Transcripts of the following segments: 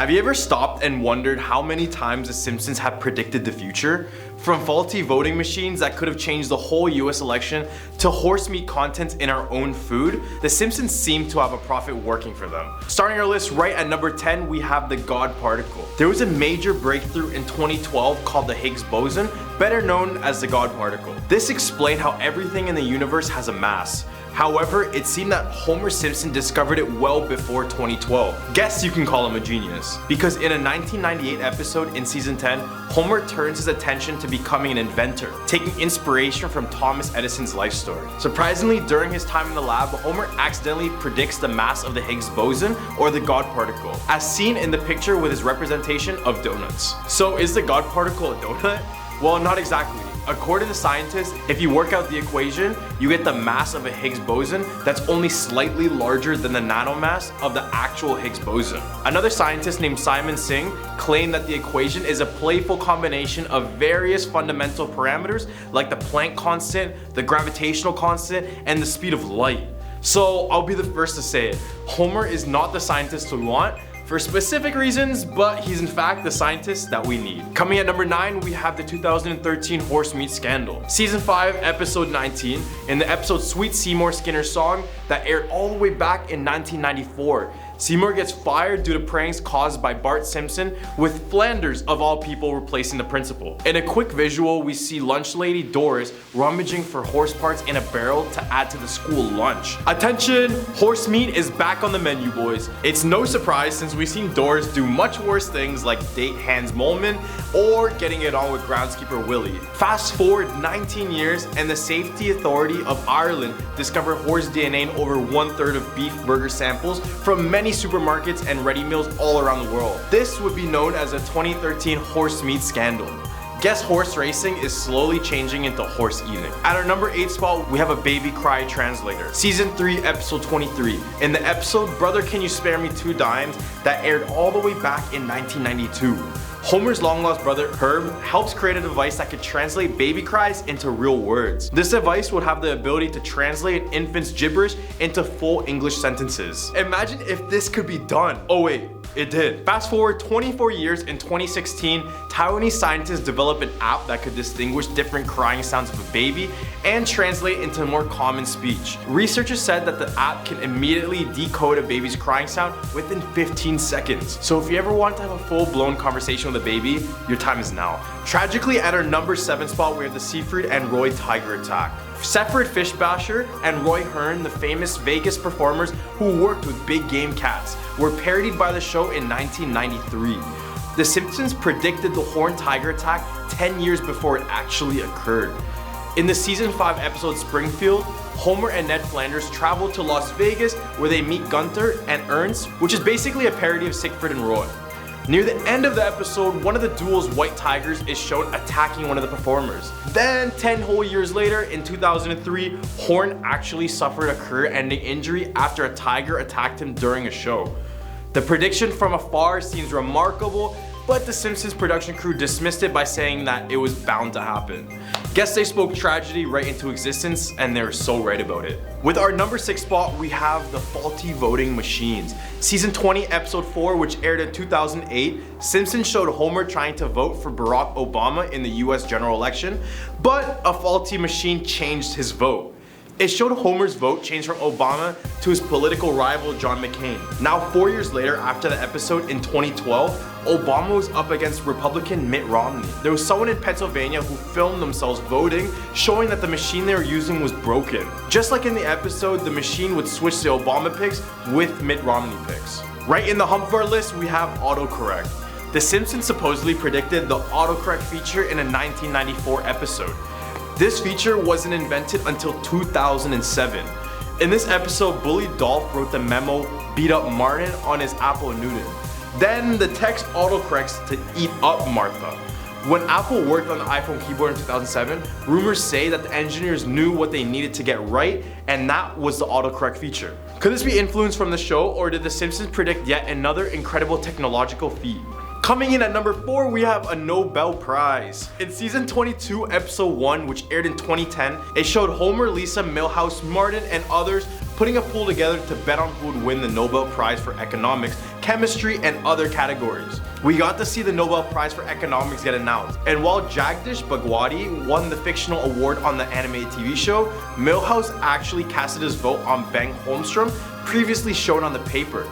Have you ever stopped and wondered how many times The Simpsons have predicted the future? From faulty voting machines that could have changed the whole US election to horse meat content in our own food, The Simpsons seem to have a profit working for them. Starting our list right at number 10, we have the God particle. There was a major breakthrough in 2012 called the Higgs boson, better known as the God particle. This explained how everything in the universe has a mass. However, it seemed that Homer Simpson discovered it well before 2012. Guess you can call him a genius. Because in a 1998 episode in season 10, Homer turns his attention to becoming an inventor, taking inspiration from Thomas Edison's life story. Surprisingly, during his time in the lab, Homer accidentally predicts the mass of the Higgs boson, or the God particle, as seen in the picture with his representation of donuts. So is the God particle a donut? Well, not exactly. According to scientists, if you work out the equation, you get the mass of a Higgs boson that's only slightly larger than the nanomass of the actual Higgs boson. Another scientist named Simon Singh claimed that the equation is a playful combination of various fundamental parameters like the Planck constant, the gravitational constant, and the speed of light. So I'll be the first to say it, Homer is not the scientist we want, for specific reasons, but he's in fact the scientist that we need. Coming at number 9, we have the 2013 horse meat scandal. Season 5, episode 19, in the episode Sweet Seymour Skinner's song that aired all the way back in 1994. Seymour gets fired due to pranks caused by Bart Simpson, with Flanders of all people replacing the principal. In a quick visual, we see lunch lady Doris rummaging for horse parts in a barrel to add to the school lunch. Attention! Horse meat is back on the menu, boys. It's no surprise since we've seen Doris do much worse things like date Hans Molman or getting it on with groundskeeper Willie. Fast forward 19 years and the Safety Authority of Ireland discovered horse DNA in over 1/3 of beef burger samples from many supermarkets and ready meals all around the world. This would be known as a 2013 horse meat scandal. Guess horse racing is slowly changing into horse eating. At our number 8 spot, we have a baby cry translator. Season 3, episode 23. In the episode Brother Can You Spare Me 2 Dimes that aired all the way back in 1992. Homer's long-lost brother, Herb, helps create a device that could translate baby cries into real words. This device would have the ability to translate an infant's gibberish into full English sentences. Imagine if this could be done. Oh wait, it did. Fast forward 24 years, in 2016, Taiwanese scientists developed an app that could distinguish different crying sounds of a baby and translate into more common speech. Researchers said that the app can immediately decode a baby's crying sound within 15 seconds. So if you ever want to have a full-blown conversation with a baby, your time is now. Tragically, at our number 7 spot, we have the Seafried and Roy tiger attack. Sefred Fishbasher and Roy Hearn, the famous Vegas performers who worked with big game cats, were parodied by the show in 1993. The Simpsons predicted the horned tiger attack 10 years before it actually occurred. In the season 5 episode Springfield, Homer and Ned Flanders travel to Las Vegas where they meet Gunther and Ernst, which is basically a parody of Siegfried and Roy. Near the end of the episode, one of the duel's white tigers is shown attacking one of the performers. Then, 10 whole years later, in 2003, Horn actually suffered a career-ending injury after a tiger attacked him during a show. The prediction from afar seems remarkable, but the Simpsons production crew dismissed it by saying that it was bound to happen. Guess they spoke tragedy right into existence, and they were so right about it. With our number 6 spot, we have the faulty voting machines. Season 20, episode 4, which aired in 2008, Simpsons showed Homer trying to vote for Barack Obama in the US general election, but a faulty machine changed his vote. It showed Homer's vote change from Obama to his political rival John McCain. Now 4 years later, after the episode in 2012, Obama was up against Republican Mitt Romney. There was someone in Pennsylvania who filmed themselves voting, showing that the machine they were using was broken. Just like in the episode, the machine would switch the Obama picks with Mitt Romney picks. Right in the hump of our list, we have autocorrect. The Simpsons supposedly predicted the autocorrect feature in a 1994 episode. This feature wasn't invented until 2007. In this episode, Bully Dolph wrote the memo, "Beat up Martin" on his Apple Newton. Then the text autocorrects to "Eat up Martha." When Apple worked on the iPhone keyboard in 2007, rumors say that the engineers knew what they needed to get right, and that was the autocorrect feature. Could this be influenced from the show, or did the Simpsons predict yet another incredible technological feat? Coming in at number 4, we have a Nobel Prize. In season 22, episode 1, which aired in 2010, it showed Homer, Lisa, Milhouse, Martin, and others putting a pool together to bet on who would win the Nobel Prize for Economics, Chemistry, and other categories. We got to see the Nobel Prize for Economics get announced, and while Jagdish Bhagwati won the fictional award on the animated TV show, Milhouse actually casted his vote on Bengt Holmstrom, previously shown on the paper.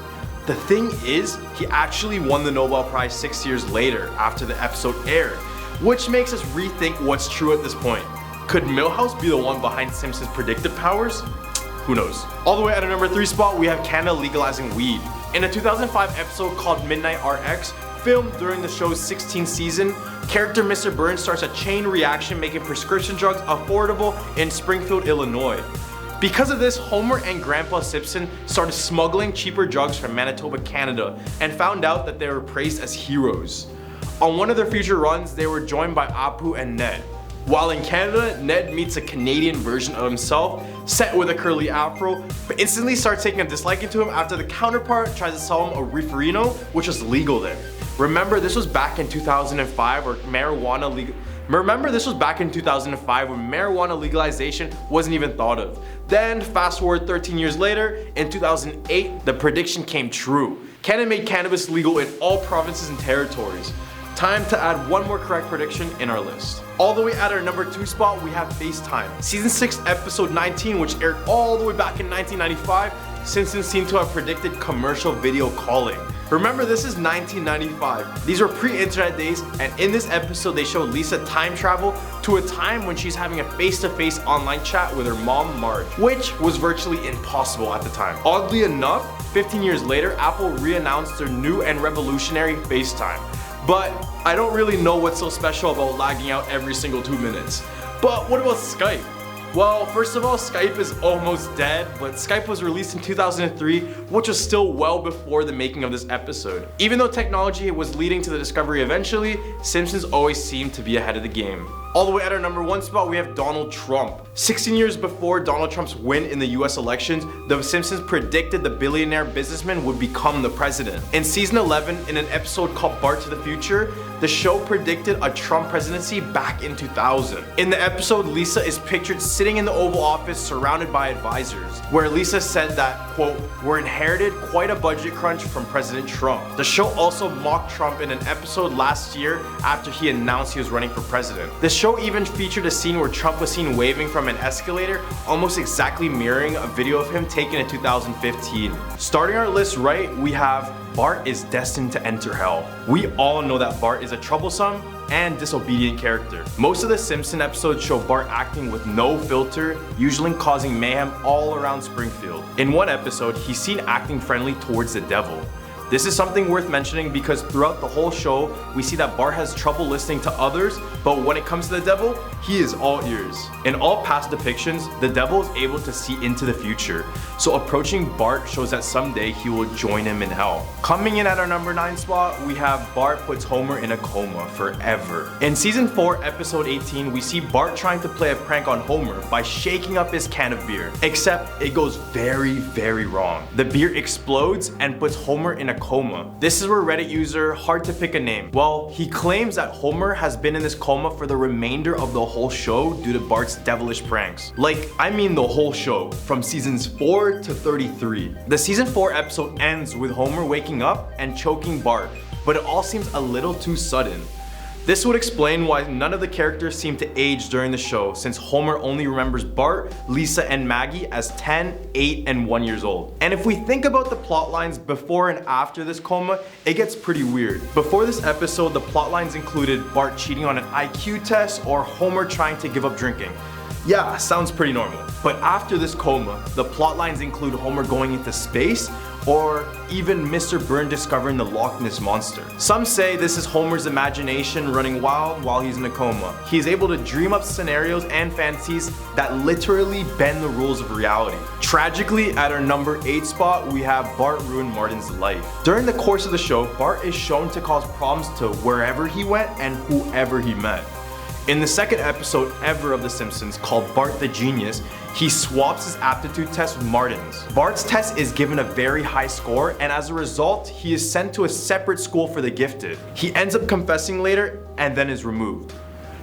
The thing is, he actually won the Nobel Prize 6 years later after the episode aired, which makes us rethink what's true at this point. Could Milhouse be the one behind Simpsons' predictive powers? Who knows? All the way at our number 3 spot, we have Canada legalizing weed. In a 2005 episode called Midnight RX, filmed during the show's 16th season, character Mr. Burns starts a chain reaction making prescription drugs affordable in Springfield, Illinois. Because of this, Homer and Grandpa Simpson started smuggling cheaper drugs from Manitoba, Canada, and found out that they were praised as heroes. On one of their future runs, they were joined by Apu and Ned. While in Canada, Ned meets a Canadian version of himself, set with a curly afro, but instantly starts taking a disliking to him after the counterpart tries to sell him a reeferino, which was legal there. Remember, this was back in 2005 where marijuana legalization wasn't even thought of. Then, fast forward 13 years later, in 2008, the prediction came true. Canada made cannabis legal in all provinces and territories. Time to add one more correct prediction in our list. All the way at our number 2 spot, we have FaceTime. Season 6, episode 19, which aired all the way back in 1995, Simpsons seem to have predicted commercial video calling. Remember, this is 1995. These were pre-internet days, and in this episode they show Lisa time travel to a time when she's having a face-to-face online chat with her mom, Marge, which was virtually impossible at the time. Oddly enough, 15 years later, Apple re-announced their new and revolutionary FaceTime. But I don't really know what's so special about lagging out every single 2 minutes. But what about Skype? Well, first of all, Skype is almost dead, but Skype was released in 2003, which was still well before the making of this episode. Even though technology was leading to the discovery eventually, Simpsons always seemed to be ahead of the game. All the way at our number 1 spot, we have Donald Trump. 16 years before Donald Trump's win in the US elections, The Simpsons predicted the billionaire businessman would become the president. In season 11, in an episode called Bart to the Future, the show predicted a Trump presidency back in 2000. In the episode, Lisa is pictured sitting in the Oval Office surrounded by advisors, where Lisa said that, quote, "We're inherited quite a budget crunch from President Trump." The show also mocked Trump in an episode last year after he announced he was running for president. The show even featured a scene where Trump was seen waving from an escalator, almost exactly mirroring a video of him taken in 2015. Starting our list right, we have Bart is destined to enter hell. We all know that Bart is a troublesome and disobedient character. Most of the Simpson episodes show Bart acting with no filter, usually causing mayhem all around Springfield. In one episode, he's seen acting friendly towards the devil. This is something worth mentioning because throughout the whole show, we see that Bart has trouble listening to others, but when it comes to the devil, he is all ears. In all past depictions, the devil is able to see into the future, so approaching Bart shows that someday he will join him in hell. Coming in at our number 9 spot, we have Bart puts Homer in a coma forever. In season 4, episode 18, we see Bart trying to play a prank on Homer by shaking up his can of beer, except it goes very, very wrong. The beer explodes and puts Homer in a coma. This is where Reddit user Hard to Pick a Name, well, he claims that Homer has been in this coma for the remainder of the whole show due to Bart's devilish pranks. Like, I mean the whole show, from seasons 4 to 33. The season 4 episode ends with Homer waking up and choking Bart, but it all seems a little too sudden. This would explain why none of the characters seem to age during the show, since Homer only remembers Bart, Lisa, and Maggie as 10, 8, and 1 years old. And if we think about the plot lines before and after this coma, it gets pretty weird. Before this episode, the plot lines included Bart cheating on an IQ test or Homer trying to give up drinking. Yeah, sounds pretty normal. But after this coma, the plot lines include Homer going into space, or even Mr. Burns discovering the Loch Ness Monster. Some say this is Homer's imagination running wild while he's in a coma. He's able to dream up scenarios and fantasies that literally bend the rules of reality. Tragically, at our number 8 spot, we have Bart ruin Martin's life. During the course of the show, Bart is shown to cause problems to wherever he went and whoever he met. In the second episode ever of The Simpsons, called Bart the Genius, he swaps his aptitude test with Martin's. Bart's test is given a very high score, and as a result, he is sent to a separate school for the gifted. He ends up confessing later and then is removed.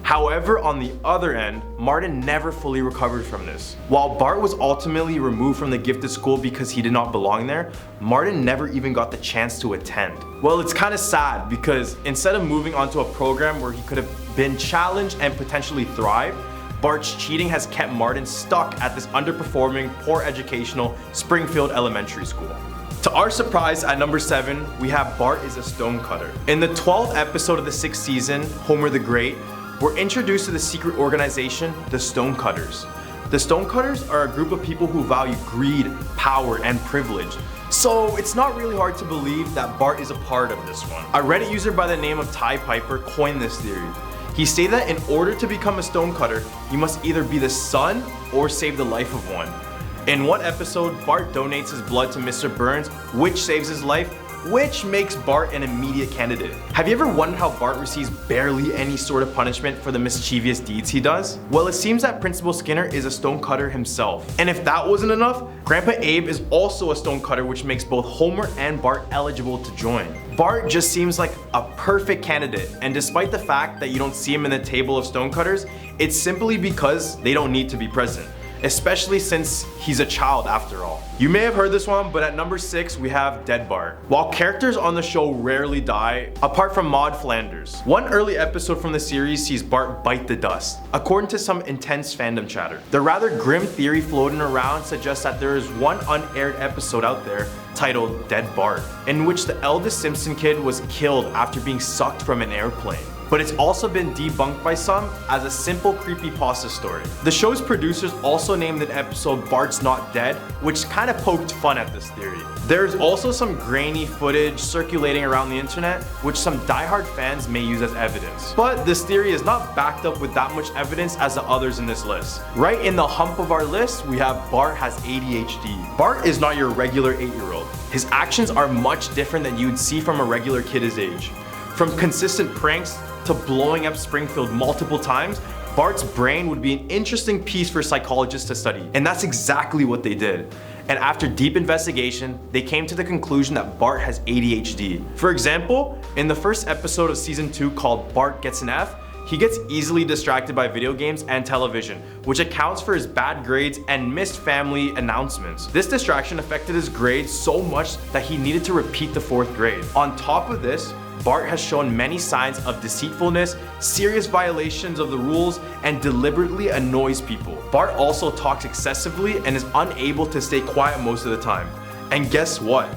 However, on the other end, Martin never fully recovered from this. While Bart was ultimately removed from the gifted school because he did not belong there, Martin never even got the chance to attend. Well, it's kind of sad because instead of moving on to a program where he could have been challenged and potentially thrived, Bart's cheating has kept Martin stuck at this underperforming, poor educational Springfield Elementary School. To our surprise, at number 7, we have Bart is a stonecutter. In the 12th episode of the 6th season, Homer the Great, we're introduced to the secret organization, the Stonecutters. The Stonecutters are a group of people who value greed, power, and privilege. So it's not really hard to believe that Bart is a part of this one. A Reddit user by the name of Ty Piper coined this theory. He stated that in order to become a stonecutter, you must either be the son or save the life of one. In one episode, Bart donates his blood to Mr. Burns, which saves his life, which makes Bart an immediate candidate. Have you ever wondered how Bart receives barely any sort of punishment for the mischievous deeds he does? Well, it seems that Principal Skinner is a stonecutter himself. And if that wasn't enough, Grandpa Abe is also a stonecutter, which makes both Homer and Bart eligible to join. Bart just seems like a perfect candidate, and despite the fact that you don't see him in the table of stonecutters, it's simply because they don't need to be present. Especially since he's a child after all. You may have heard this one, but at number 6 we have Dead Bart. While characters on the show rarely die, apart from Maud Flanders, one early episode from the series sees Bart bite the dust, according to some intense fandom chatter. The rather grim theory floating around suggests that there is one unaired episode out there titled Dead Bart, in which the eldest Simpson kid was killed after being sucked from an airplane. But it's also been debunked by some as a simple creepypasta story. The show's producers also named an episode Bart's Not Dead, which kind of poked fun at this theory. There's also some grainy footage circulating around the internet, which some diehard fans may use as evidence. But this theory is not backed up with that much evidence as the others in this list. Right in the hump of our list, we have Bart has ADHD. Bart is not your regular 8-year-old. His actions are much different than you'd see from a regular kid his age. From consistent pranks to blowing up Springfield multiple times, Bart's brain would be an interesting piece for psychologists to study. And that's exactly what they did. And after deep investigation, they came to the conclusion that Bart has ADHD. For example, in the first episode of season 2 called Bart Gets an F, he gets easily distracted by video games and television, which accounts for his bad grades and missed family announcements. This distraction affected his grades so much that he needed to repeat the 4th grade. On top of this, Bart has shown many signs of deceitfulness, serious violations of the rules, and deliberately annoys people. Bart also talks excessively and is unable to stay quiet most of the time. And guess what?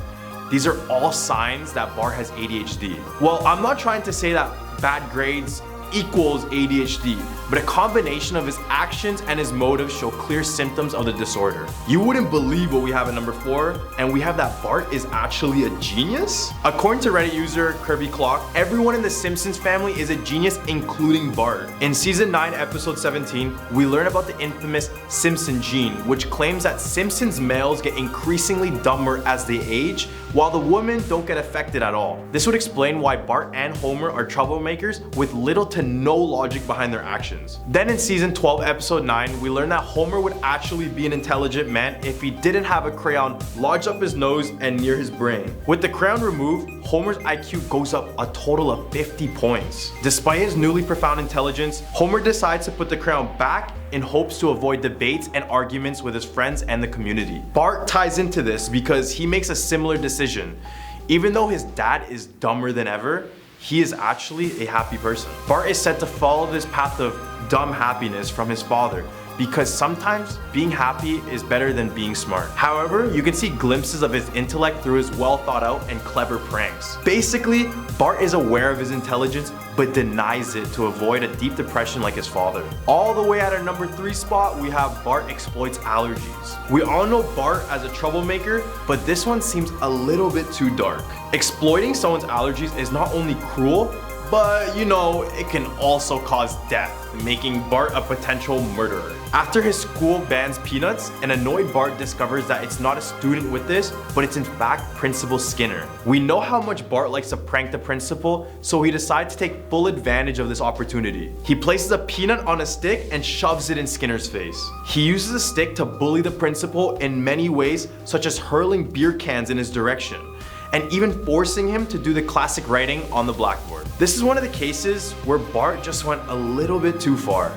These are all signs that Bart has ADHD. Well, I'm not trying to say that bad grades equals ADHD, but a combination of his actions and his motives show clear symptoms of the disorder. You wouldn't believe what we have at number 4, and we have that Bart is actually a genius? According to Reddit user Kirby Clock, everyone in the Simpsons family is a genius, including Bart. In season 9, episode 17, we learn about the infamous Simpson gene, which claims that Simpsons males get increasingly dumber as they age, while the women don't get affected at all. This would explain why Bart and Homer are troublemakers with little to no logic behind their actions. Then in season 12, episode 9, we learn that Homer would actually be an intelligent man if he didn't have a crayon lodged up his nose and near his brain. With the crayon removed, Homer's IQ goes up a total of 50 points. Despite his newly profound intelligence, Homer decides to put the crayon back in hopes to avoid debates and arguments with his friends and the community. Bart ties into this because he makes a similar decision. Even though his dad is dumber than ever, he is actually a happy person. Bart is said to follow this path of dumb happiness from his father, because sometimes being happy is better than being smart. However, you can see glimpses of his intellect through his well thought out and clever pranks. Basically, Bart is aware of his intelligence but denies it to avoid a deep depression like his father. All the way at our number 3 spot, we have Bart exploits allergies. We all know Bart as a troublemaker, but this one seems a little bit too dark. Exploiting someone's allergies is not only cruel, but you know, it can also cause death, making Bart a potential murderer. After his school bans peanuts, an annoyed Bart discovers that it's not a student with this, but it's in fact Principal Skinner. We know how much Bart likes to prank the principal, so he decides to take full advantage of this opportunity. He places a peanut on a stick and shoves it in Skinner's face. He uses the stick to bully the principal in many ways, such as hurling beer cans in his direction, and even forcing him to do the classic writing on the blackboard. This is one of the cases where Bart just went a little bit too far.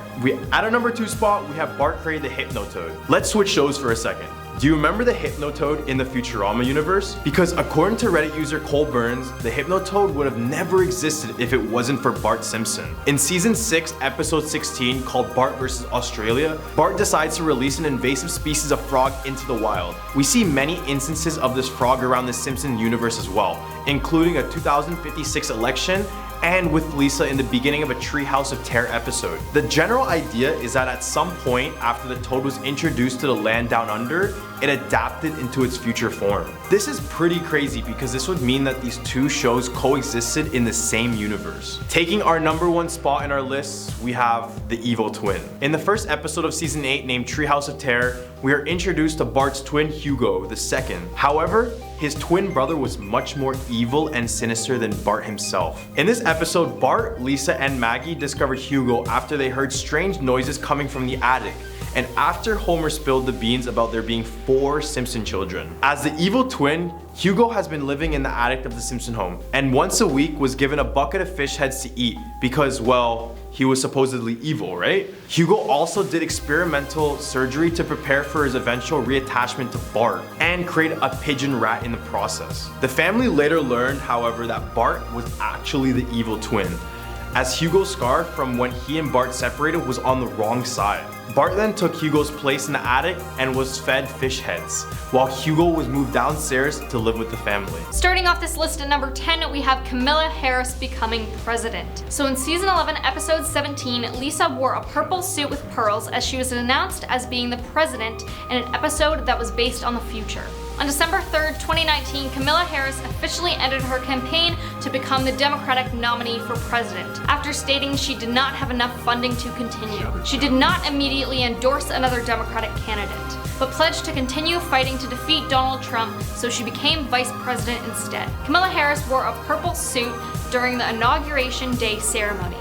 At our number 2 spot, we have Bart created the Hypnotoad. Let's switch shows for a second. Do you remember the Hypnotoad in the Futurama universe? Because according to Reddit user Cole Burns, the Hypnotoad would have never existed if it wasn't for Bart Simpson. In season 6, episode 16, called Bart vs. Australia, Bart decides to release an invasive species of frog into the wild. We see many instances of this frog around the Simpson universe as well, including a 2056 election and with Lisa in the beginning of a Treehouse of Terror episode. The general idea is that at some point after the toad was introduced to the land down under, it adapted into its future form. This is pretty crazy because this would mean that these two shows coexisted in the same universe. Taking our number 1 spot in our list, we have the evil twin. In the first episode of season 8 named Treehouse of Terror, we are introduced to Bart's twin Hugo II. However, his twin brother was much more evil and sinister than Bart himself. In this episode, Bart, Lisa, and Maggie discovered Hugo after they heard strange noises coming from the attic, and after Homer spilled the beans about there being 4 Simpson children. As the evil twin, Hugo has been living in the attic of the Simpson home, and once a week was given a bucket of fish heads to eat because, well, he was supposedly evil, right? Hugo also did experimental surgery to prepare for his eventual reattachment to Bart and create a pigeon rat in the process. The family later learned, however, that Bart was actually the evil twin, as Hugo's scar from when he and Bart separated was on the wrong side. Bart then took Hugo's place in the attic and was fed fish heads, while Hugo was moved downstairs to live with the family. Starting off this list at number 10, we have Kamala Harris becoming president. So in season 11, episode 17, Lisa wore a purple suit with pearls as she was announced as being the president in an episode that was based on the future. On December 3rd, 2019, Kamala Harris officially ended her campaign to become the Democratic nominee for president, after stating she did not have enough funding to continue. She did not immediately endorse another Democratic candidate, but pledged to continue fighting to defeat Donald Trump, so she became vice president instead. Kamala Harris wore a purple suit during the Inauguration Day ceremony.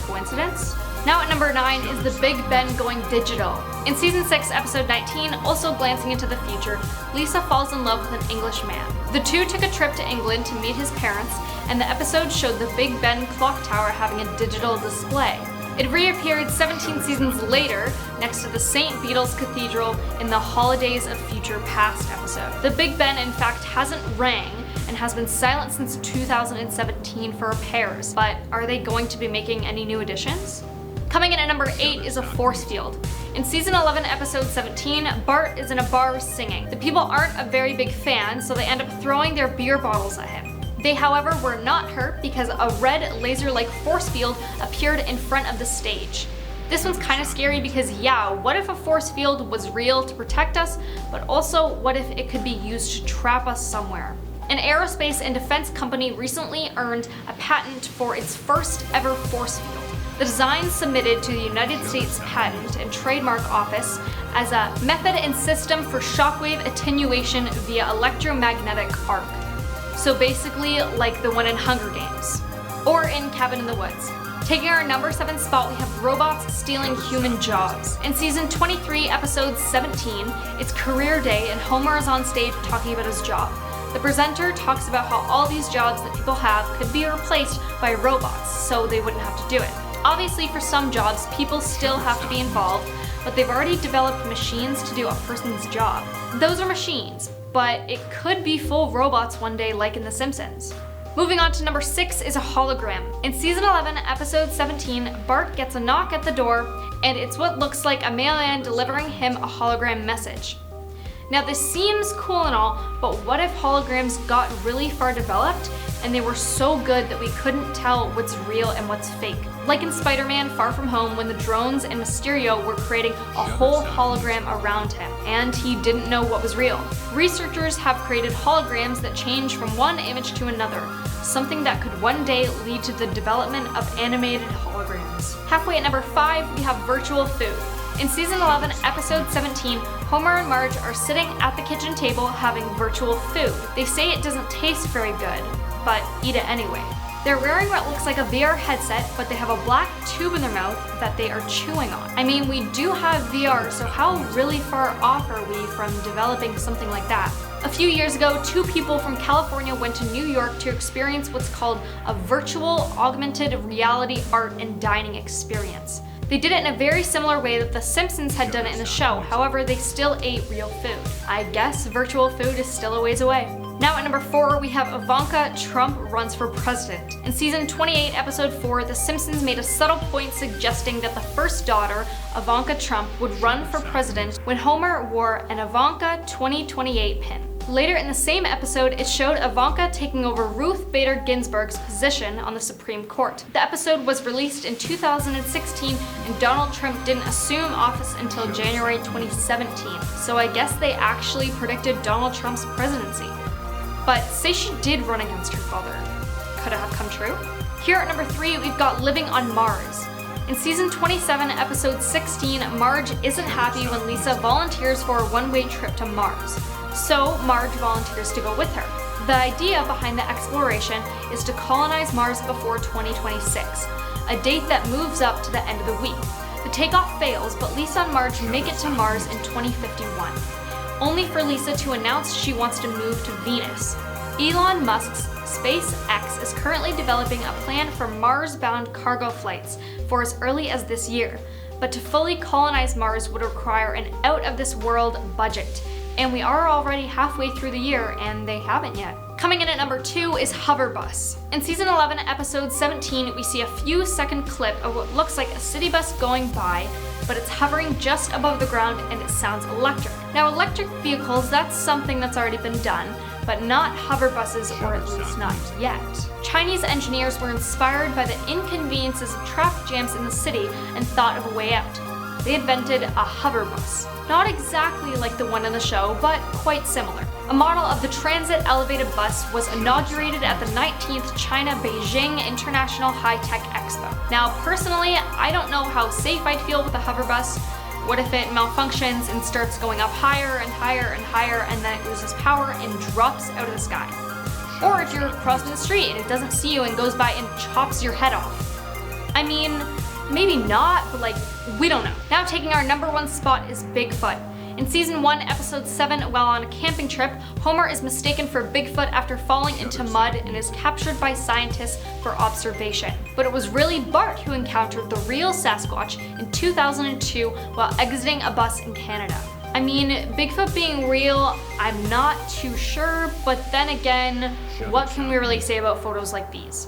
Coincidence? Now at number 9 is the Big Ben going digital. In season 6, episode 19, also glancing into the future, Lisa falls in love with an English man. The two took a trip to England to meet his parents, and the episode showed the Big Ben clock tower having a digital display. It reappeared 17 seasons later next to the St. Beatles Cathedral in the Holidays of Future Past episode. The Big Ben in fact hasn't rang and has been silent since 2017 for repairs, but are they going to be making any new additions? Coming in at number 8 is a force field. In season 11, episode 17, Bart is in a bar singing. The people aren't a very big fan, so they end up throwing their beer bottles at him. They, however, were not hurt because a red laser-like force field appeared in front of the stage. This one's kind of scary because, yeah, what if a force field was real to protect us, but also what if it could be used to trap us somewhere? An aerospace and defense company recently earned a patent for its first ever force field. The design submitted to the United States Patent and Trademark Office as a method and system for shockwave attenuation via electromagnetic arc. So basically like the one in Hunger Games, or in Cabin in the Woods. Taking our number 7 spot, we have robots stealing human jobs. In season 23, episode 17, it's career day and Homer is on stage talking about his job. The presenter talks about how all these jobs that people have could be replaced by robots, so they wouldn't have to do it. Obviously, for some jobs, people still have to be involved, but they've already developed machines to do a person's job. Those are machines, but it could be full robots one day like in The Simpsons. Moving on to number 6 is a hologram. In season 11, episode 17, Bart gets a knock at the door, and it's what looks like a mailman delivering him a hologram message. Now this seems cool and all, but what if holograms got really far developed and they were so good that we couldn't tell what's real and what's fake? Like in Spider-Man Far From Home, when the drones and Mysterio were creating a whole hologram around him, and he didn't know what was real. Researchers have created holograms that change from one image to another, something that could one day lead to the development of animated holograms. Halfway at number 5, we have virtual food. In season 11, episode 17, Homer and Marge are sitting at the kitchen table having virtual food. They say it doesn't taste very good, but eat it anyway. They're wearing what looks like a VR headset, but they have a black tube in their mouth that they are chewing on. I mean, we do have VR, so how really far off are we from developing something like that? A few years ago, two people from California went to New York to experience what's called a virtual augmented reality art and dining experience. They did it in a very similar way that The Simpsons had done it in the show, however, they still ate real food. I guess virtual food is still a ways away. Now at number 4, we have Ivanka Trump runs for president. In season 28, episode 4, The Simpsons made a subtle point suggesting that the first daughter, Ivanka Trump, would run for president when Homer wore an Ivanka 2028 pin. Later in the same episode, it showed Ivanka taking over Ruth Bader Ginsburg's position on the Supreme Court. The episode was released in 2016, and Donald Trump didn't assume office until January 2017, so I guess they actually predicted Donald Trump's presidency. But say she did run against her father. Could it have come true? Here at number 3, we've got Living on Mars. In season 27, episode 16, Marge isn't happy when Lisa volunteers for a one-way trip to Mars. So Marge volunteers to go with her. The idea behind the exploration is to colonize Mars before 2026, a date that moves up to the end of the week. The takeoff fails, but Lisa and Marge make it to Mars in 2051, only for Lisa to announce she wants to move to Venus. Elon Musk's SpaceX is currently developing a plan for Mars-bound cargo flights for as early as this year, but to fully colonize Mars would require an out-of-this-world budget. And we are already halfway through the year, and they haven't yet. Coming in at number 2 is Hoverbus. In season 11, episode 17, we see a few second clip of what looks like a city bus going by, but it's hovering just above the ground and it sounds electric. Now electric vehicles, that's something that's already been done, but not hoverbuses, or at least not yet. Chinese engineers were inspired by the inconveniences of traffic jams in the city and thought of a way out. They invented a hoverbus. Not exactly like the one in the show, but quite similar. A model of the transit elevated bus was inaugurated at the 19th China Beijing International High-Tech Expo. Now personally, I don't know how safe I'd feel with a hoverbus. What if it malfunctions and starts going up higher and higher and higher, and then it loses power and drops out of the sky? Or if you're crossing the street and it doesn't see you and goes by and chops your head off. I mean, maybe not, but like, we don't know. Now taking our number 1 spot is Bigfoot. In season 1, episode 7, while on a camping trip, Homer is mistaken for Bigfoot after falling into mud and is captured by scientists for observation. But it was really Bart who encountered the real Sasquatch in 2002 while exiting a bus in Canada. I mean, Bigfoot being real, I'm not too sure, but then again, what can we really say about photos like these?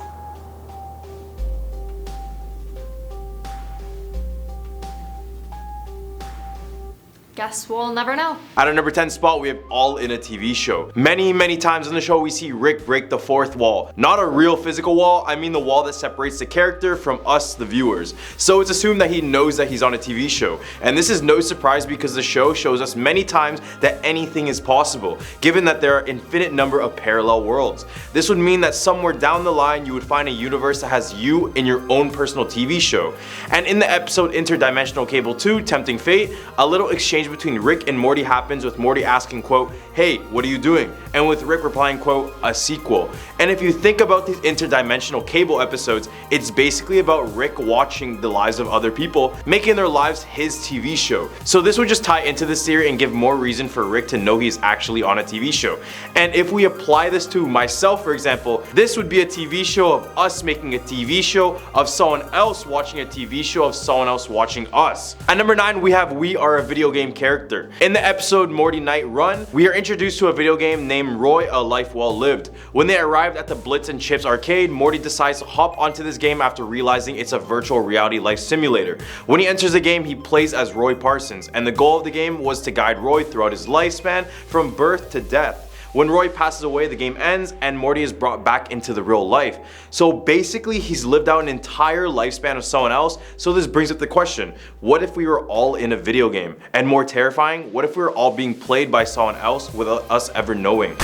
Guess we'll never know. At our number 10 spot, we have All in a TV Show. Many times in the show, we see Rick break the 4th wall. Not a real physical wall, I mean the wall that separates the character from us, the viewers. So it's assumed that he knows that he's on a TV show. And this is no surprise because the show shows us many times that anything is possible, given that there are an infinite number of parallel worlds. This would mean that somewhere down the line, you would find a universe that has you in your own personal TV show. And in the episode Interdimensional Cable 2, Tempting Fate, a little exchange between Rick and Morty happens, with Morty asking, quote, "Hey, what are you doing?" And with Rick replying, quote, "A sequel." And if you think about these interdimensional cable episodes, it's basically about Rick watching the lives of other people, making their lives his TV show. So this would just tie into this theory and give more reason for Rick to know he's actually on a TV show. And if we apply this to myself, for example, this would be a TV show of us making a TV show of someone else watching a TV show of someone else watching us. At number 9, we have We Are a Video Game Character. In the episode Morty Night Run, we are introduced to a video game named Roy: A Life Well Lived. When they arrived at the Blitz and Chips arcade, Morty decides to hop onto this game after realizing it's a virtual reality life simulator. When he enters the game, he plays as Roy Parsons, and the goal of the game was to guide Roy throughout his lifespan from birth to death. When Roy passes away, the game ends and Morty is brought back into the real life. So basically, he's lived out an entire lifespan of someone else. So this brings up the question, what if we were all in a video game? And more terrifying, what if we were all being played by someone else without us ever knowing?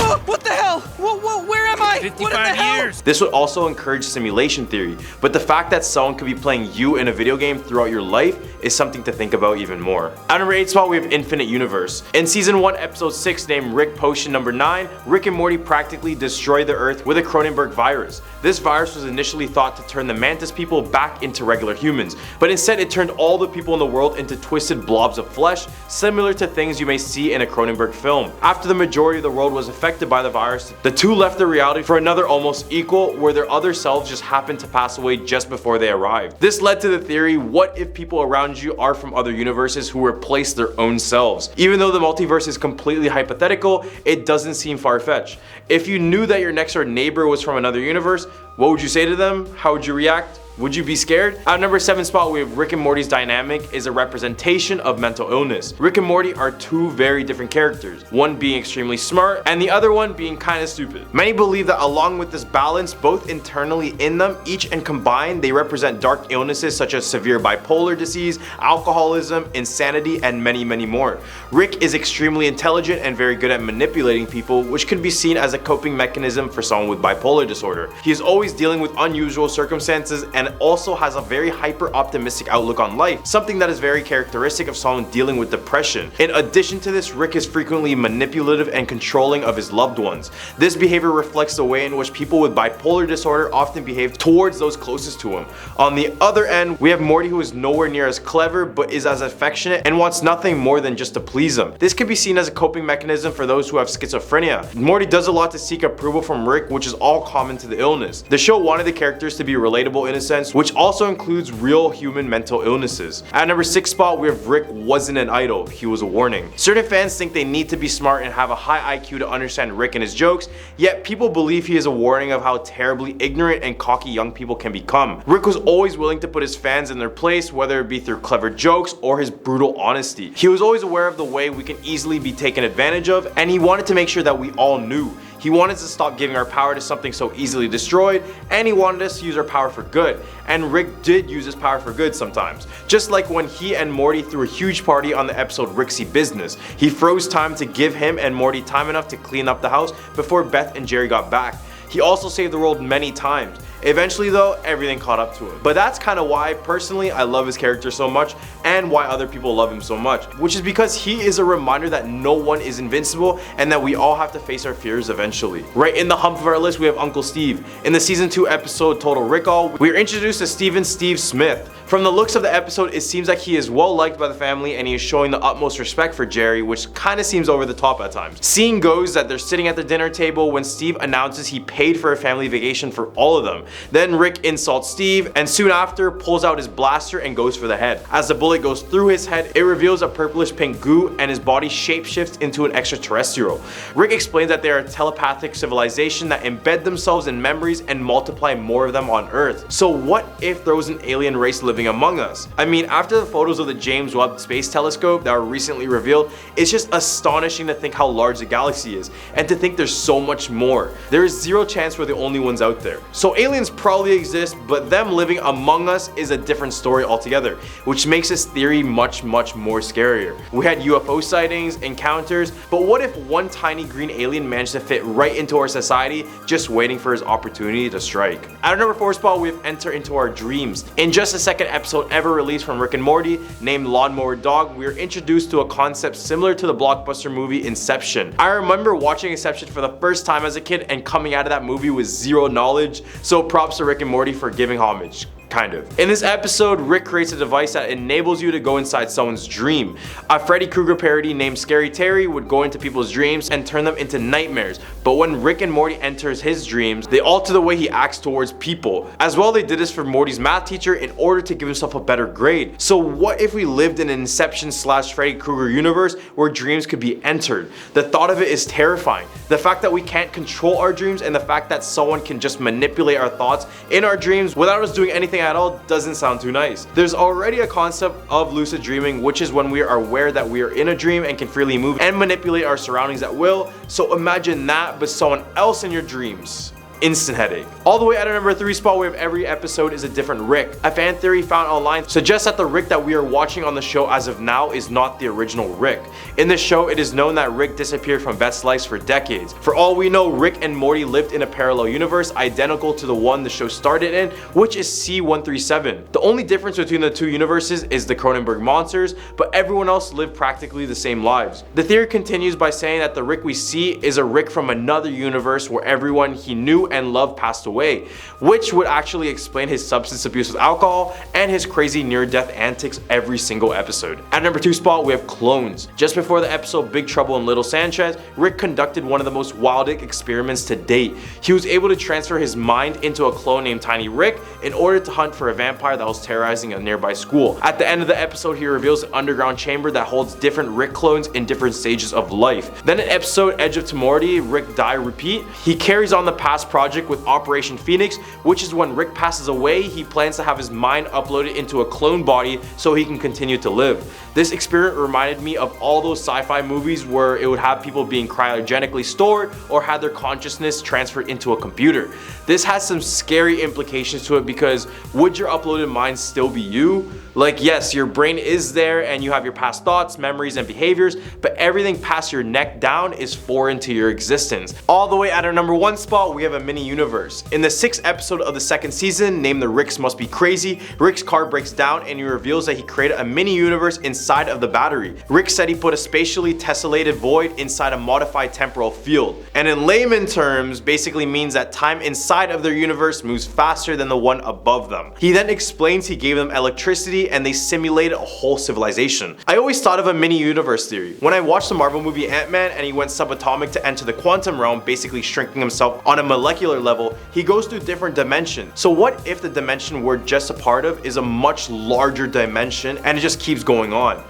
Oh, what the hell? Where am I? 55 years. This would also encourage simulation theory, but the fact that someone could be playing you in a video game throughout your life is something to think about even more. At number 8 spot, we have Infinite Universe. In season 1, episode 6, named Rick Potion number 9, Rick and Morty practically destroy the Earth with a Cronenberg virus. This virus was initially thought to turn the Mantis people back into regular humans, but instead it turned all the people in the world into twisted blobs of flesh, similar to things you may see in a Cronenberg film. After the majority of the world was affected by the virus, the two left their reality for another almost equal, where their other selves just happened to pass away just before they arrived. This led to the theory, what if people around you are from other universes who replace their own selves? Even though the multiverse is completely hypothetical, it doesn't seem far-fetched. If you knew that your next door neighbor was from another universe, what would you say to them? How would you react? Would you be scared? At number 7 spot, we have Rick and Morty's dynamic is a representation of mental illness. Rick and Morty are two very different characters, one being extremely smart and the other one being kinda stupid. Many believe that along with this balance, both internally in them, each and combined, they represent dark illnesses such as severe bipolar disease, alcoholism, insanity, and many, many more. Rick is extremely intelligent and very good at manipulating people, which could be seen as a coping mechanism for someone with bipolar disorder. He is always dealing with unusual circumstances and also has a very hyper optimistic outlook on life, something that is very characteristic of someone dealing with depression. In addition to this, Rick is frequently manipulative and controlling of his loved ones. This behavior reflects the way in which people with bipolar disorder often behave towards those closest to him. On the other end, we have Morty, who is nowhere near as clever but is as affectionate and wants nothing more than just to please him. This can be seen as a coping mechanism for those who have schizophrenia. Morty does a lot to seek approval from Rick, which is all common to the illness. The show wanted the characters to be relatable in a sense, which also includes real human mental illnesses. At number 6 spot, we have Rick wasn't an idol, he was a warning. Certain fans think they need to be smart and have a high IQ to understand Rick and his jokes, yet people believe he is a warning of how terribly ignorant and cocky young people can become. Rick was always willing to put his fans in their place, whether it be through clever jokes or his brutal honesty. He was always aware of the way we can easily be taken advantage of, and he wanted to make sure that we all knew. He wanted to stop giving our power to something so easily destroyed, and he wanted us to use our power for good. And Rick did use his power for good sometimes. Just like when he and Morty threw a huge party on the episode Rick's Business. He froze time to give him and Morty time enough to clean up the house before Beth and Jerry got back. He also saved the world many times. Eventually though, everything caught up to him. But that's kind of why personally I love his character so much, and why other people love him so much, which is because he is a reminder that no one is invincible and that we all have to face our fears eventually. Right in the hump of our list, we have Uncle Steve. In the season 2 episode Total Recall, we are introduced to Steve Smith. From the looks of the episode, it seems like he is well liked by the family and he is showing the utmost respect for Jerry, which kind of seems over the top at times. Scene goes that they're sitting at the dinner table when Steve announces he paid for a family vacation for all of them. Then Rick insults Steve and soon after pulls out his blaster and goes for the head. As the bullet goes through his head, it reveals a purplish pink goo and his body shapeshifts into an extraterrestrial. Rick explains that they are a telepathic civilization that embed themselves in memories and multiply more of them on Earth. So what if there was an alien race living among us? I mean, after the photos of the James Webb Space Telescope that were recently revealed, it's just astonishing to think how large the galaxy is and to think there's so much more. There is zero chance we're the only ones out there. So aliens probably exist, but them living among us is a different story altogether, which makes this theory much more scarier. We had UFO sightings, encounters, but what if one tiny green alien managed to fit right into our society, just waiting for his opportunity to strike? At our number 4 spot, we have Enter Into Our Dreams. In just the second episode ever released from Rick and Morty, named Lawnmower Dog, we are introduced to a concept similar to the blockbuster movie Inception. I remember watching Inception for the first time as a kid and coming out of that movie with zero knowledge, so props to Rick and Morty for giving homage. Kind of. In this episode, Rick creates a device that enables you to go inside someone's dream. A Freddy Krueger parody named Scary Terry would go into people's dreams and turn them into nightmares. But when Rick and Morty enters his dreams, they alter the way he acts towards people. As well, they did this for Morty's math teacher in order to give himself a better grade. So what if we lived in an Inception / Freddy Krueger universe where dreams could be entered? The thought of it is terrifying. The fact that we can't control our dreams and the fact that someone can just manipulate our thoughts in our dreams without us doing anything at all doesn't sound too nice. There's already a concept of lucid dreaming, which is when we are aware that we are in a dream and can freely move and manipulate our surroundings at will. So imagine that, but someone else in your dreams. instant headache. All the way at our number 3 spot, we have every episode is a different Rick. A fan theory found online suggests that the Rick that we are watching on the show as of now is not the original Rick. In the show, it is known that Rick disappeared from Beth's life for decades. For all we know, Rick and Morty lived in a parallel universe identical to the one the show started in, which is C-137. The only difference between the two universes is the Cronenberg monsters, but everyone else lived practically the same lives. The theory continues by saying that the Rick we see is a Rick from another universe where everyone he knew and loved passed away, which would actually explain his substance abuse with alcohol and his crazy near-death antics every single episode. At number 2 spot, we have clones. Just before the episode Big Trouble in Little Sanchez, Rick conducted one of the most wild experiments to date. He was able to transfer his mind into a clone named Tiny Rick in order to hunt for a vampire that was terrorizing a nearby school. At the end of the episode, he reveals an underground chamber that holds different Rick clones in different stages of life. Then in episode Edge of Tomorrow, Rick Die Repeat, he carries on the past project with Operation Phoenix, which is when Rick passes away, he plans to have his mind uploaded into a clone body so he can continue to live. This experiment reminded me of all those sci-fi movies where it would have people being cryogenically stored or had their consciousness transferred into a computer. This has some scary implications to it because would your uploaded mind still be you? Like, yes, your brain is there and you have your past thoughts, memories, and behaviors, but everything past your neck down is foreign to your existence. All the way at our number 1 spot, we have a mini universe. In the 6th episode of the 2nd season, named The Ricks Must Be Crazy, Rick's car breaks down and he reveals that he created a mini universe inside of the battery. Rick said he put a spatially tessellated void inside a modified temporal field. And in layman terms, basically means that time inside of their universe moves faster than the one above them. He then explains he gave them electricity and they simulated a whole civilization. I always thought of a mini universe theory. When I watched the Marvel movie Ant-Man and he went subatomic to enter the quantum realm, basically shrinking himself on a molecular level, he goes through different dimensions. So what if the dimension we're just a part of is a much larger dimension and it just keeps going on?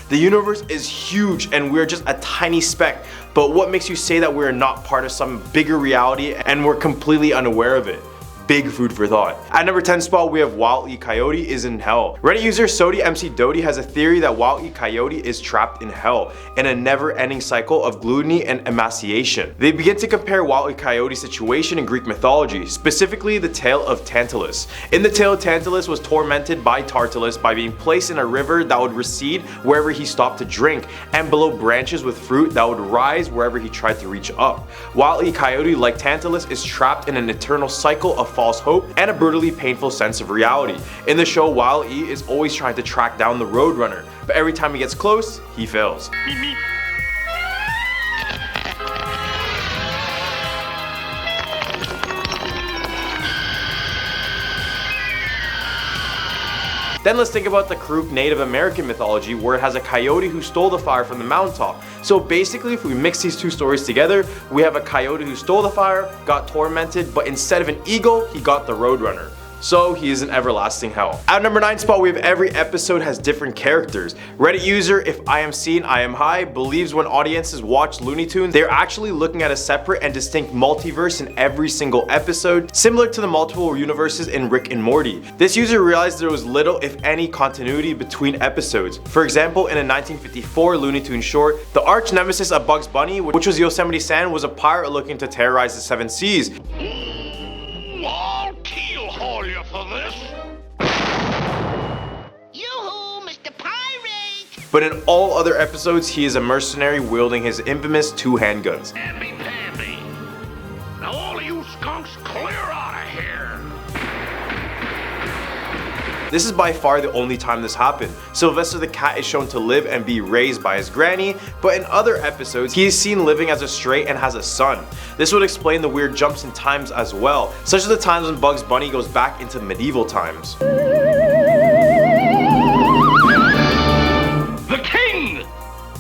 The universe is huge and we're just a tiny speck, but what makes you say that we're not part of some bigger reality and we're completely unaware of it? Big food for thought. At number 10 spot, we have Wile E. Coyote is in hell. Reddit user Sodi MC Doty has a theory that Wile E. Coyote is trapped in hell in a never-ending cycle of gluttony and emaciation. They begin to compare Wile E. Coyote's situation in Greek mythology, specifically the tale of Tantalus. In the tale, Tantalus was tormented by Tartalus by being placed in a river that would recede wherever he stopped to drink, and below branches with fruit that would rise wherever he tried to reach up. Wile E. Coyote, like Tantalus, is trapped in an eternal cycle of false hope and a brutally painful sense of reality. In the show, Wile E is always trying to track down the Roadrunner, but every time he gets close, he fails. Then let's think about the Karuk Native American mythology, where it has a coyote who stole the fire from the mountaintop. So basically, if we mix these two stories together, we have a coyote who stole the fire, got tormented, but instead of an eagle, he got the Roadrunner. So he is in everlasting hell. At number 9 spot, we have every episode has different characters. Reddit user If I Am Seen, I Am High believes when audiences watch Looney Tunes, they're actually looking at a separate and distinct multiverse in every single episode, similar to the multiple universes in Rick and Morty. This user realized there was little, if any, continuity between episodes. For example, in a 1954 Looney Tunes short, the arch nemesis of Bugs Bunny, which was Yosemite Sam, was a pirate looking to terrorize the 7 seas. I'll keel-haul you for this. Yoo-hoo, Mr. Pirate! But in all other episodes, he is a mercenary wielding his infamous 2 handguns. Namby-pamby. Now all of you skunks clear out of here. This is by far the only time this happened. Sylvester the cat is shown to live and be raised by his granny, but in other episodes, he is seen living as a stray and has a son. This would explain the weird jumps in times as well, such as the times when Bugs Bunny goes back into medieval times. The king!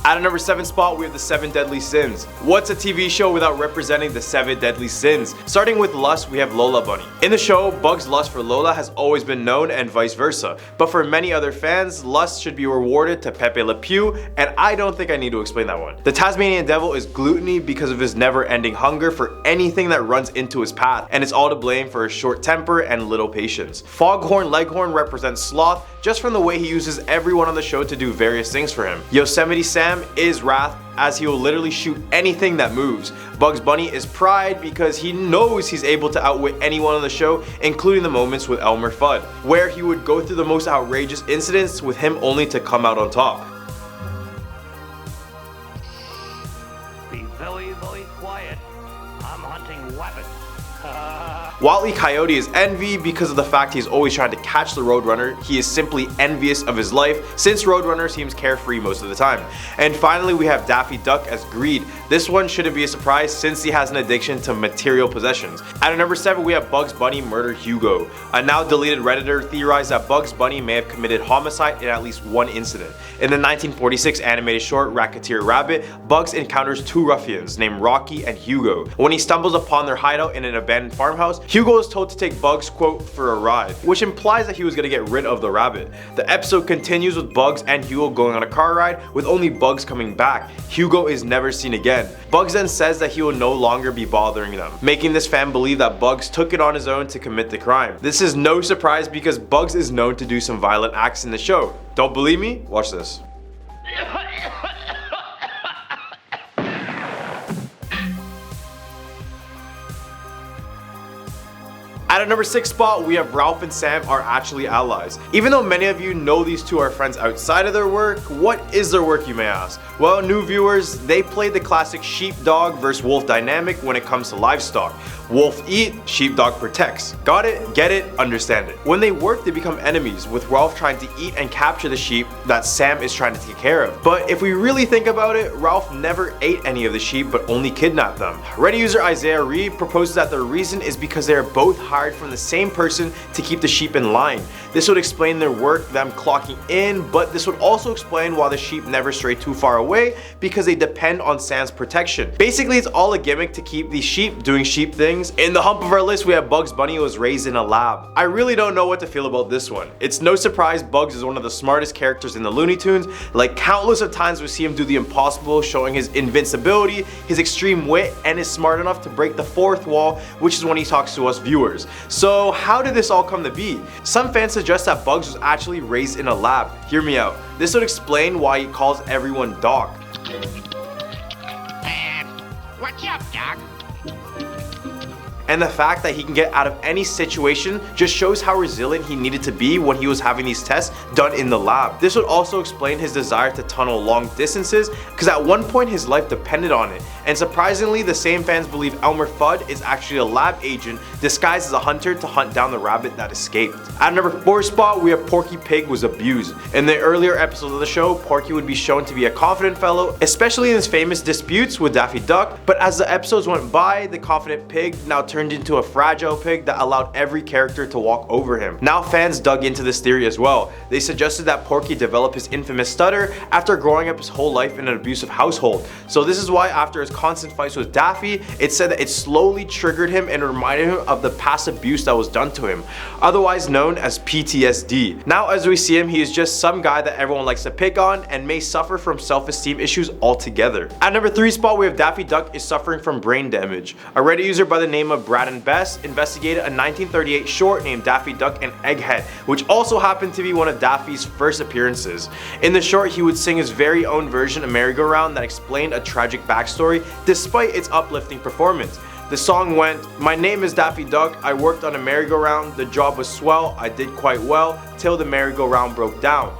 At a number 7 spot, we have the 7 Deadly Sins. What's a TV show without representing the 7 Deadly Sins? Starting with lust, we have Lola Bunny. In the show, Bug's lust for Lola has always been known and vice versa. But for many other fans, lust should be rewarded to Pepe Le Pew, and I don't think I need to explain that one. The Tasmanian Devil is gluttony because of his never-ending hunger for anything that runs into his path, and it's all to blame for his short temper and little patience. Foghorn Leghorn represents sloth just from the way he uses everyone on the show to do various things for him. Yosemite Sam Sam is wrath, as he will literally shoot anything that moves. Bugs Bunny is pride because he knows he's able to outwit anyone on the show, including the moments with Elmer Fudd, where he would go through the most outrageous incidents with him only to come out on top. Be very, very quiet. I'm hunting rabbits. Wile E. Coyote is envy because of the fact he's always trying to catch the Roadrunner. He is simply envious of his life since Roadrunner seems carefree most of the time. And finally we have Daffy Duck as greed. This one shouldn't be a surprise since he has an addiction to material possessions. At number 7 we have Bugs Bunny murder Hugo. A now deleted Redditor theorized that Bugs Bunny may have committed homicide in at least one incident. In the 1946 animated short Racketeer Rabbit, Bugs encounters two ruffians named Rocky and Hugo. When he stumbles upon their hideout in an abandoned farmhouse, Hugo is told to take Bugs, quote, for a ride, which implies that he was going to get rid of the rabbit. The episode continues with Bugs and Hugo going on a car ride, with only Bugs coming back. Hugo is never seen again. Bugs then says that he will no longer be bothering them, making this fan believe that Bugs took it on his own to commit the crime. This is no surprise because Bugs is known to do some violent acts in the show. Don't believe me? Watch this. At a number 6 spot, we have Ralph and Sam are actually allies. Even though many of you know these two are friends outside of their work, what is their work, you may ask? Well, new viewers, they play the classic sheepdog versus wolf dynamic when it comes to livestock. Wolf eat, sheepdog protects. Got it? Get it? Understand it. When they work, they become enemies, with Ralph trying to eat and capture the sheep that Sam is trying to take care of. But if we really think about it, Ralph never ate any of the sheep but only kidnapped them. Reddit user Isaiah Reed proposes that the reason is because they are both hired from the same person to keep the sheep in line. This would explain their work, them clocking in, but this would also explain why the sheep never stray too far away, because they depend on Sam's protection. Basically, it's all a gimmick to keep these sheep doing sheep things. In the hump of our list, we have Bugs Bunny, who was raised in a lab. I really don't know what to feel about this one. It's no surprise Bugs is one of the smartest characters in the Looney Tunes. Like countless of times we see him do the impossible, showing his invincibility, his extreme wit, and is smart enough to break the fourth wall, which is when he talks to us viewers. So how did this all come to be? Some fans suggest that Bugs was actually raised in a lab. Hear me out. This would explain why he calls everyone Doc. What's up, Doc? And the fact that he can get out of any situation just shows how resilient he needed to be when he was having these tests done in the lab. This would also explain his desire to tunnel long distances, because at one point his life depended on it. And surprisingly, the same fans believe Elmer Fudd is actually a lab agent disguised as a hunter to hunt down the rabbit that escaped. At number 4 spot, we have Porky Pig was abused. In the earlier episodes of the show, Porky would be shown to be a confident fellow, especially in his famous disputes with Daffy Duck, but as the episodes went by, the confident pig now turned into a fragile pig that allowed every character to walk over him. Now fans dug into this theory as well. They suggested that Porky developed his infamous stutter after growing up his whole life in an abusive household. So this is why after his constant fights with Daffy, it said that it slowly triggered him and reminded him of the past abuse that was done to him, otherwise known as PTSD. Now as we see him, he is just some guy that everyone likes to pick on and may suffer from self-esteem issues altogether. At number 3 spot, we have Daffy Duck is suffering from brain damage. A Reddit user by the name of Brad and Best investigated a 1938 short named Daffy Duck and Egghead, which also happened to be one of Daffy's first appearances. In the short, he would sing his very own version of Merry Go Round that explained a tragic backstory despite its uplifting performance. The song went, "My name is Daffy Duck, I worked on a merry-go-round, the job was swell, I did quite well, till the merry-go-round broke down.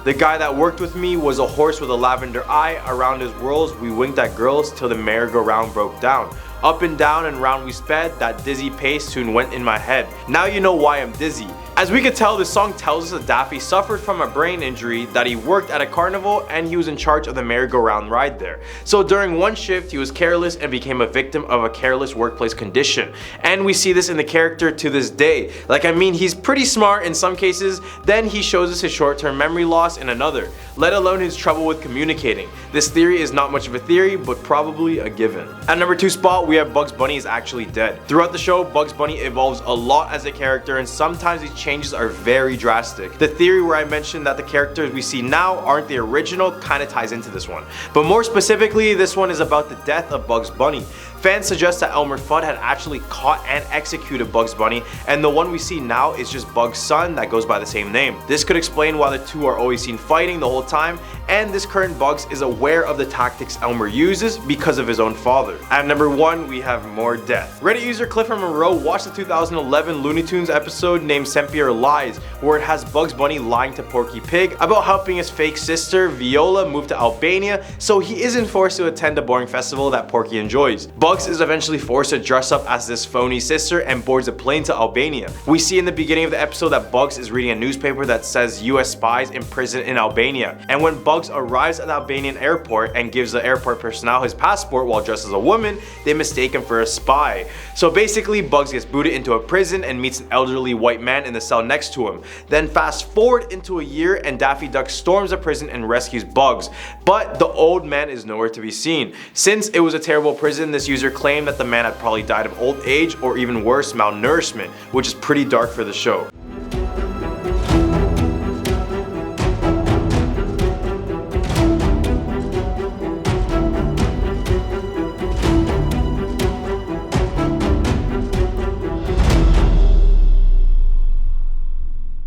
The guy that worked with me was a horse with a lavender eye, around his whirls we winked at girls till the merry-go-round broke down. Up and down and round we sped, that dizzy pace soon went in my head. Now you know why I'm dizzy." As we could tell, this song tells us that Daffy suffered from a brain injury, that he worked at a carnival, and he was in charge of the merry-go-round ride there. So during one shift, he was careless and became a victim of a careless workplace condition. And we see this in the character to this day. Like, I mean, he's pretty smart in some cases, then he shows us his short-term memory loss in another, let alone his trouble with communicating. This theory is not much of a theory, but probably a given. At number 2 spot, we have Bugs Bunny is actually dead. Throughout the show, Bugs Bunny evolves a lot as a character, and sometimes these changes are very drastic. The theory where I mentioned that the characters we see now aren't the original kind of ties into this one. But more specifically, this one is about the death of Bugs Bunny. Fans suggest that Elmer Fudd had actually caught and executed Bugs Bunny, and the one we see now is just Bugs' son that goes by the same name. This could explain why the two are always seen fighting the whole time, and this current Bugs is aware of the tactics Elmer uses because of his own father. At number 1, we have more death. Reddit user Clifford Monroe watched the 2011 Looney Tunes episode named Sempier Lies, where it has Bugs Bunny lying to Porky Pig about helping his fake sister Viola move to Albania so he isn't forced to attend a boring festival that Porky enjoys. Bugs is eventually forced to dress up as this phony sister and boards a plane to Albania. We see in the beginning of the episode that Bugs is reading a newspaper that says US spies imprisoned in Albania, and when Bugs arrives at the Albanian airport and gives the airport personnel his passport while dressed as a woman, they mistake him for a spy. So basically, Bugs gets booted into a prison and meets an elderly white man in the cell next to him. Then fast forward into a year and Daffy Duck storms the prison and rescues Bugs, but the old man is nowhere to be seen. Since it was a terrible prison, this user claimed that the man had probably died of old age or even worse, malnourishment, which is pretty dark for the show.